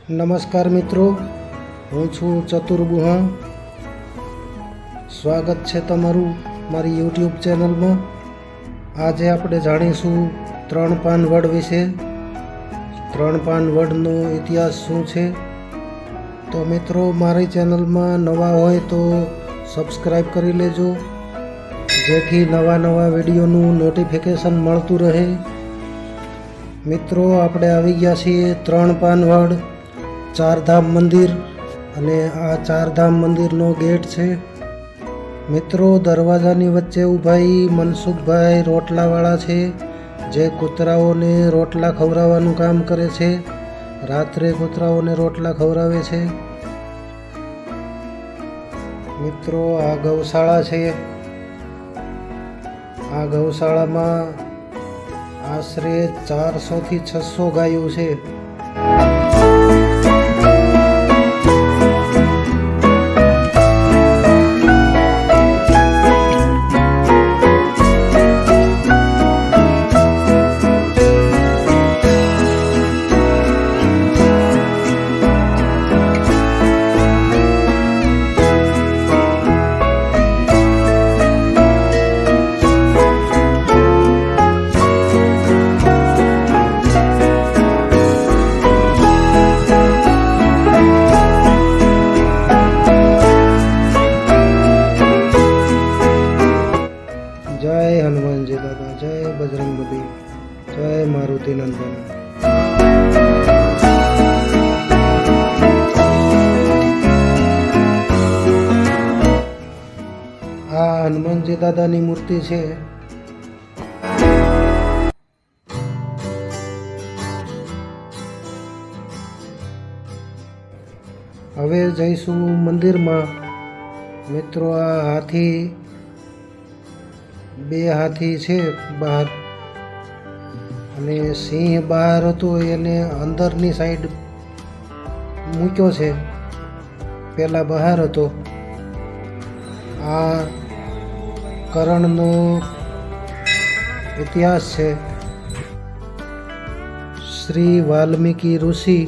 નમસ્કાર મિત્રો, હું છું ચતુર બુહા. સ્વાગત છે તમારું મારી યુટ્યુબ ચેનલમાં. આજે આપણે જાણીશું ત્રણ પાન વડ વિશે. ત્રણ પાન વડનો ઇતિહાસ શું છે. તો મિત્રો, મારી ચેનલમાં નવા હોય તો સબસ્ક્રાઈબ કરી લેજો, જેથી નવા વિડીયોનું નોટિફિકેશન મળતું રહે. મિત્રો, આપણે આવી ગયા છીએ ત્રણ પાન વડ ચારધામ મંદિર, અને આ ચારધામ મંદિરનો ગેટ છે. મિત્રો, દરવાજાની વચ્ચે ઊભા મનસુખભાઈ રોટલાવાળા છે, જે કૂતરાઓને રોટલા ખવડાવવાનું કામ કરે છે. રાત્રે કૂતરાઓને રોટલા ખવડાવે છે. મિત્રો, આ ગૌશાળા છે. આ ગૌશાળામાં આશરે 400 થી 600 ગાયો છે. જય હનુમાનજી દાદા, જય બજરંગબલી, જય મારુતિ નંદન. આ હનુમાનજી દાદાની મૂર્તિ છે. હવે જઈશું મંદિરમાં. મિત્રો, આ હાથી, બે હાથી છે બહાર, અને સિંહ બહાર હતો એને અંદરની સાઈડ મૂક્યો છે, પેલા બહાર હતો. આ કરણનો ઇતિહાસ છે. શ્રી વાલ્મીકી ઋષિ,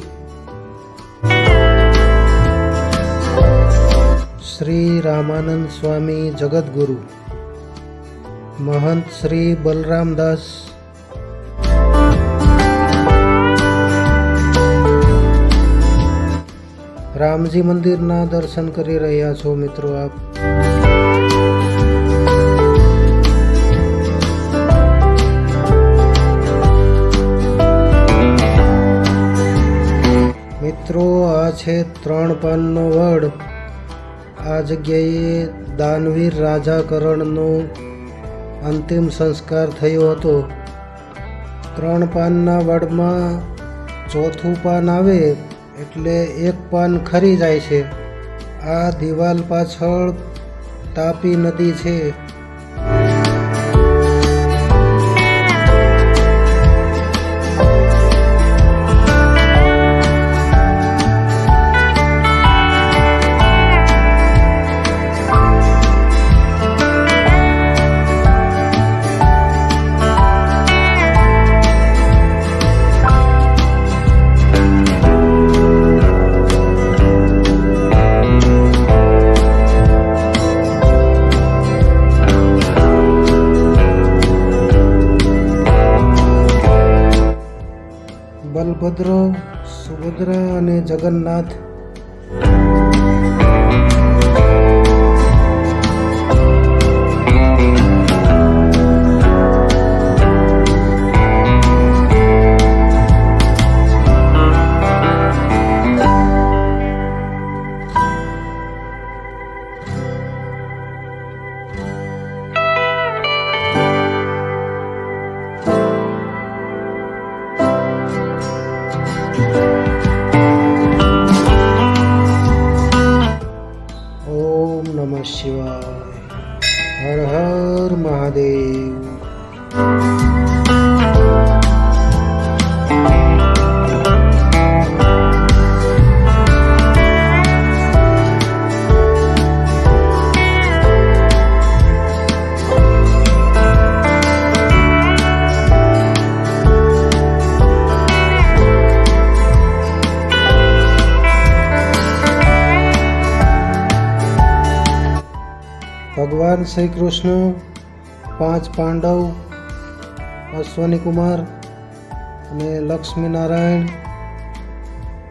શ્રી રામાનંદ સ્વામી જગતગુરુ, મહંત શ્રી બલરામદાસ, રામજી મંદિરના દર્શન કરી રહ્યા છો મિત્રો આપ. મિત્રો, આ છે ત્રણ પાનનો વડ. આ જગ્યાએ દાનવીર રાજા કરણનો અંતિમ સંસ્કાર થયો હતો. ત્રણ પાનના વડમાં ચોથું પાન આવે એટલે એક પાન ખરી જાય છે. આ દિવાલ પાછળ તાપી નદી છે. બલભદ્ર, સુભદ્રા અને જગન્નાથ. ભગવાન શ્રી કૃષ્ણ, 5 પાંડવ, અશ્વની કુમાર અને લક્ષ્મીનારાયણ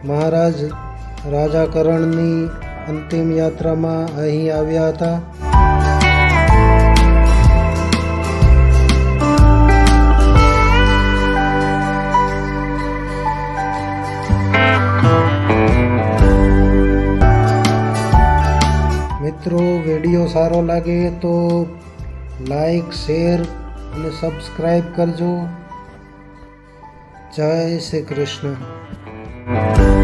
મહારાજ રાજા કરણની અંતિમ યાત્રામાં અહીં આવ્યા હતા. મિત્રો, વિડીયો સારો લાગે તો લાઈક, શેર અને સબસ્ક્રાઈબ કરજો. જય શ્રી કૃષ્ણ.